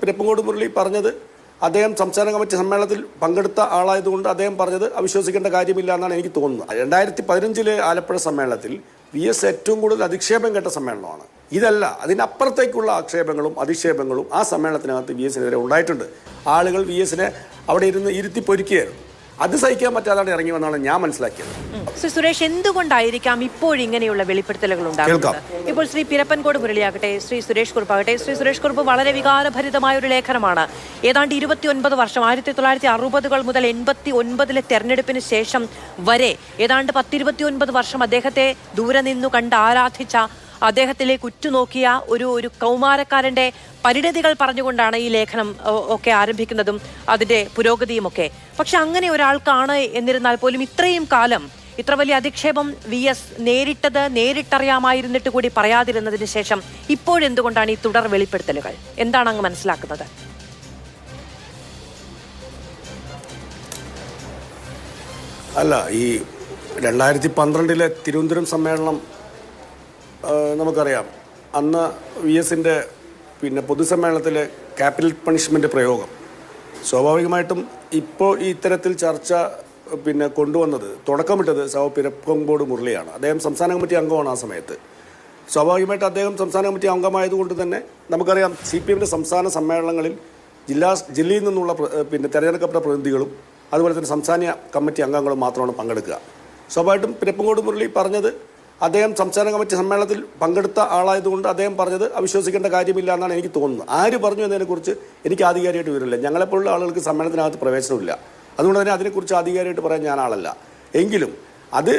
പിരപ്പങ്കോട് മുരളി പറഞ്ഞത് അദ്ദേഹം സംസ്ഥാന കമ്മിറ്റി സമ്മേളനത്തിൽ പങ്കെടുത്ത ആളായതുകൊണ്ട് അദ്ദേഹം പറഞ്ഞത് അവിശ്വസിക്കേണ്ട കാര്യമില്ല എന്നാണ് എനിക്ക് തോന്നുന്നത്. 2015 ആലപ്പുഴ സമ്മേളനത്തിൽ VS ഏറ്റവും കൂടുതൽ അധിക്ഷേപം കേട്ട സമ്മേളനമാണ്. ഇതല്ല, അതിനപ്പുറത്തേക്കുള്ള ആക്ഷേപങ്ങളും അധിക്ഷേപങ്ങളും ആ സമ്മേളനത്തിനകത്ത് VSനെതിരെ ഉണ്ടായിട്ടുണ്ട്. ആളുകൾ VSനെ അവിടെ ഇരുത്തി പൊരിക്കുകയായിരുന്നു. അത് സഹിക്കാൻ പറ്റാതാണ് ഇറങ്ങി വന്നാണ് ഞാൻ മനസ്സിലാക്കിയത്. ശ്രീ സുരേഷ്, എന്തുകൊണ്ടായിരിക്കാം ഇപ്പോഴിങ്ങനെയുള്ള വെളിപ്പെടുത്തലുകൾ ഉണ്ടാകുന്നത്? ഇപ്പോൾ ശ്രീ പിരപ്പൻകോട് മുരളിയാകട്ടെ, ശ്രീ സുരേഷ് കുറുപ്പാകട്ടെ, ശ്രീ സുരേഷ് കുറുപ്പ് വളരെ വികാരഭരിതമായ ഒരു ലേഖനമാണ്. ഏതാണ്ട് 29 വർഷം 1960 മുതൽ 89 തെരഞ്ഞെടുപ്പിന് ശേഷം വരെ ഏതാണ്ട് 10-29 വർഷം അദ്ദേഹത്തെ ദൂരെ നിന്നു കണ്ട് ആരാധിച്ച, അദ്ദേഹത്തിലേക്ക് ഉറ്റുനോക്കിയ ഒരു കൗമാരക്കാരന്റെ പരിണതികൾ പറഞ്ഞുകൊണ്ടാണ് ഈ ലേഖനം ഒക്കെ ആരംഭിക്കുന്നതും അതിന്റെ പുരോഗതിയുമൊക്കെ. പക്ഷെ അങ്ങനെ ഒരാൾക്കാണ് എന്നിരുന്നാൽ പോലും ഇത്രയും കാലം ഇത്ര വലിയ അധിക്ഷേപം VS നേരിട്ടറിയാമായിരുന്നിട്ട് കൂടി പറയാതിരുന്നതിന് ശേഷം ഇപ്പോഴെന്തുകൊണ്ടാണ് ഈ തുടർ വെളിപ്പെടുത്തലുകൾ? എന്താണ് അങ്ങ് മനസ്സിലാക്കുന്നത്? അല്ല, ഈ 2012 തിരുവനന്തപുരം സമ്മേളനം നമുക്കറിയാം. അന്ന് VSന്റെ പൊതുസമ്മേളനത്തിലെ ക്യാപിറ്റൽ പണിഷ്മെൻ്റ് പ്രയോഗം സ്വാഭാവികമായിട്ടും ഇപ്പോൾ ഈ ഇത്തരത്തിൽ ചർച്ച കൊണ്ടുവന്നത്, തുടക്കമിട്ടത് പിരപ്പങ്കോട് മുരളിയാണ്. അദ്ദേഹം സംസ്ഥാന കമ്മിറ്റി അംഗമാണ് ആ സമയത്ത്. സ്വാഭാവികമായിട്ട് അദ്ദേഹം സംസ്ഥാന കമ്മിറ്റി അംഗമായതുകൊണ്ട് തന്നെ നമുക്കറിയാം CPMന്റെ സംസ്ഥാന സമ്മേളനങ്ങളിൽ ജില്ലയിൽ നിന്നുള്ള തിരഞ്ഞെടുക്കപ്പെട്ട പ്രതിനിധികളും അതുപോലെ തന്നെ സംസ്ഥാന കമ്മിറ്റി അംഗങ്ങളും മാത്രമാണ് പങ്കെടുക്കുക. സ്വാഭാവികമായിട്ടും പിരപ്പങ്കോട് മുരളി പറഞ്ഞത് അദ്ദേഹം സംസ്ഥാന കമ്മിറ്റി സമ്മേളനത്തിൽ പങ്കെടുത്ത ആളായതുകൊണ്ട് അദ്ദേഹം പറഞ്ഞത് അവിശ്വസിക്കേണ്ട കാര്യമില്ല എന്നാണ് എനിക്ക് തോന്നുന്നത്. ആര് പറഞ്ഞു എന്നതിനെക്കുറിച്ച് എനിക്ക് ആധികാരികമായിട്ട് വിവരമില്ല. ഞങ്ങളെപ്പോലുള്ള ആളുകൾക്ക് സമ്മേളനത്തിനകത്ത് പ്രവേശനമില്ല. അതുകൊണ്ട് തന്നെ അതിനെക്കുറിച്ച് ആധികാരികമായിട്ട് പറയാൻ ഞാൻ ആളല്ല. എങ്കിലും അത്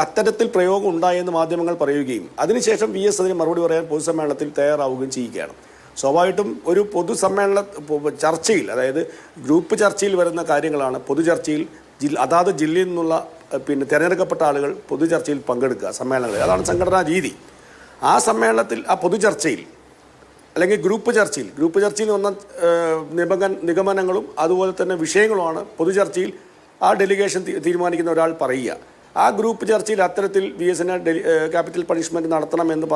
അത്തരത്തിൽ പ്രയോഗം ഉണ്ടായെന്ന് മാധ്യമങ്ങൾ പറയുകയും അതിനുശേഷം VS അതിന് മറുപടി പറയാൻ പൊതുസമ്മേളനത്തിൽ തയ്യാറാവുകയും ചെയ്യുകയാണ്. സ്വാഭാവികമായിട്ടും ഒരു പൊതുസമ്മേളന ചർച്ചയിൽ, അതായത് ഗ്രൂപ്പ് ചർച്ചയിൽ വരുന്ന കാര്യങ്ങളാണ് പൊതുചർച്ചയിൽ അതാത് ജില്ലയിൽ നിന്നുള്ള തിരഞ്ഞെടുക്കപ്പെട്ട ആളുകൾ പൊതുചർച്ചയിൽ പങ്കെടുക്കുക സമ്മേളനങ്ങളിൽ. അതാണ് സംഘടനാ രീതി. ആ സമ്മേളനത്തിൽ, ആ പൊതുചർച്ചയിൽ അല്ലെങ്കിൽ ഗ്രൂപ്പ് ചർച്ചയിൽ വന്ന നിഗമനങ്ങളും അതുപോലെ തന്നെ വിഷയങ്ങളുമാണ് പൊതുചർച്ചയിൽ ആ ഡെലിഗേഷൻ തീരുമാനിക്കുന്ന ഒരാൾ പറയുക. ആ ഗ്രൂപ്പ് ചർച്ചയിൽ അത്തരത്തിൽ VSനെ ക്യാപിറ്റൽ പണിഷ്മെൻറ്റ് നടത്തണമെന്ന്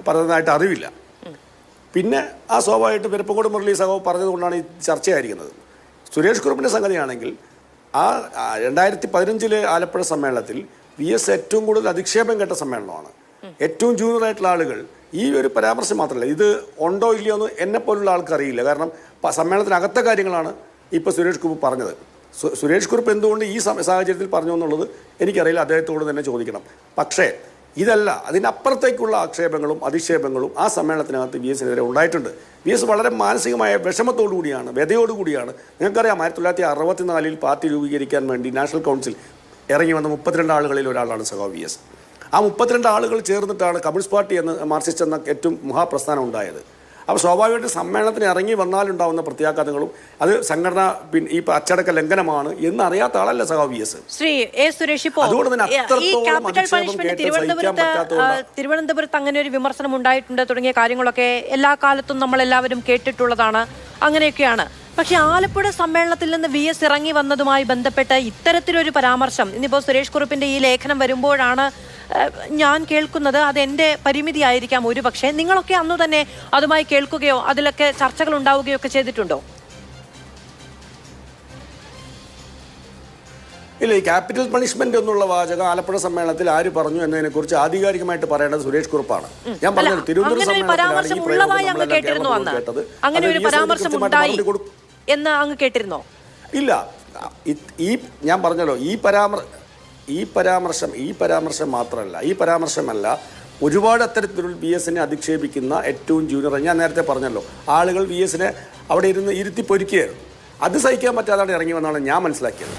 പറഞ്ഞതായിട്ട് അറിവില്ല. പിന്നെ ആ സ്വാഭാവികമായിട്ട് പിരപ്പങ്കോട് മുരളി സഖാവ് പറഞ്ഞതുകൊണ്ടാണ് ഈ ചർച്ചയായിരിക്കുന്നത്. സുരേഷ് കുറുപ്പിൻ്റെ സംഗതിയാണെങ്കിൽ ആ 2015 ആലപ്പുഴ സമ്മേളനത്തിൽ VS ഏറ്റവും കൂടുതൽ അധിക്ഷേപം കേട്ട സമ്മേളനമാണ്. ഏറ്റവും ജൂനിയറായിട്ടുള്ള ആളുകൾ ഈ ഒരു പരാമർശം മാത്രമല്ല, ഇത് ഉണ്ടോ ഇല്ലയോ എന്ന് എന്നെപ്പോലുള്ള ആൾക്ക് അറിയില്ല. കാരണം സമ്മേളനത്തിനകത്തെ കാര്യങ്ങളാണ് ഇപ്പോൾ സുരേഷ് കുറുപ്പ് പറഞ്ഞത്. സുരേഷ് കുറുപ്പ് എന്തുകൊണ്ട് ഈ സാഹചര്യത്തിൽ പറഞ്ഞു എന്നുള്ളത് എനിക്കറിയില്ല, അദ്ദേഹത്തോട് തന്നെ ചോദിക്കണം. പക്ഷേ ഇതല്ല, അതിനപ്പുറത്തേക്കുള്ള ആക്ഷേപങ്ങളും അധിക്ഷേപങ്ങളും ആ സമ്മേളനത്തിനകത്ത് VSനെതിരെ ഉണ്ടായിട്ടുണ്ട്. VS വളരെ മാനസികമായ വിഷമത്തോടു കൂടിയാണ്, വ്യതയോടുകൂടിയാണ്. നിങ്ങൾക്കറിയാം, 1964 പാർട്ടി രൂപീകരിക്കാൻ വേണ്ടി നാഷണൽ കൗൺസിൽ ഇറങ്ങി വന്ന 32 ആളുകളിൽ ഒരാളാണ് സഖാവ് VS. ആ 32 ആളുകൾ ചേർന്നിട്ടാണ് കമ്മ്യൂണിസ്റ്റ് പാർട്ടി മാർക്സിസ്റ്റ് എന്ന ഏറ്റവും മഹാപ്രസ്ഥാനം ഉണ്ടായത്. അപ്പോൾ സ്വാഭാവികമായിട്ട് സമ്മേളനത്തിന് ഇറങ്ങി വന്നാലുണ്ടാവുന്ന പ്രത്യാഘാതങ്ങളും അത് സംഘടന ഈ അച്ചടക്ക ലംഘനമാണ് എന്നറിയാത്ത ആളല്ല സഖാവ് VS. ശ്രീ എ സുരേഷ്, തിരുവനന്തപുരത്ത് അങ്ങനെ ഒരു വിമർശനം ഉണ്ടായിട്ടുണ്ട് തുടങ്ങിയ കാര്യങ്ങളൊക്കെ എല്ലാ കാലത്തും നമ്മൾ എല്ലാവരും കേട്ടിട്ടുള്ളതാണ്. അങ്ങനെയൊക്കെയാണ്. പക്ഷെ ആലപ്പുഴ സമ്മേളനത്തിൽ നിന്ന് VS ഇറങ്ങി വന്നതുമായി ബന്ധപ്പെട്ട് ഇത്തരത്തിലൊരു പരാമർശം ഇന്നിപ്പോൾ സുരേഷ് കുറുപ്പിന്റെ ഈ ലേഖനം വരുമ്പോഴാണ് ഞാൻ കേൾക്കുന്നത്. അത് എൻ്റെ പരിമിതിയായിരിക്കാം ഒരു പക്ഷേ. നിങ്ങളൊക്കെ അന്നു തന്നെ അതുമായി കേൾക്കുകയോ അതിലൊക്കെ ചർച്ചകൾ ഉണ്ടാവുകയോ ഒക്കെ ചെയ്തിട്ടുണ്ടോ? ഇല്ല, ഈ ക്യാപിറ്റൽ പണിഷ്മെന്റ് എന്നുള്ള വാചകം ആലപ്പുഴ സമ്മേളനത്തിൽ ആര് പറഞ്ഞു എന്നതിനെ കുറിച്ച് ആധികാരികമായിട്ട് പറയേണ്ടത് സുരേഷ് കുറുപ്പാണ്. ഞാൻ പറഞ്ഞത് തിരുവനന്തപുരം കേട്ടിരുന്നോ? ഇല്ല, ഞാൻ പറഞ്ഞല്ലോ, ഈ പരാമർശം മാത്രമല്ല, ഒരുപാട് അത്തരത്തിലുള്ള VSനെ അധിക്ഷേപിക്കുന്ന ഏറ്റവും ജൂനിയർ, ഞാൻ നേരത്തെ പറഞ്ഞല്ലോ, ആളുകൾ VSനെ അവിടെ ഇരുത്തി പൊരിക്കുകയായിരുന്നു. അത് സഹിക്കാൻ പറ്റാതാണ് ഇറങ്ങി വന്നാണ് ഞാൻ മനസ്സിലാക്കിയത്.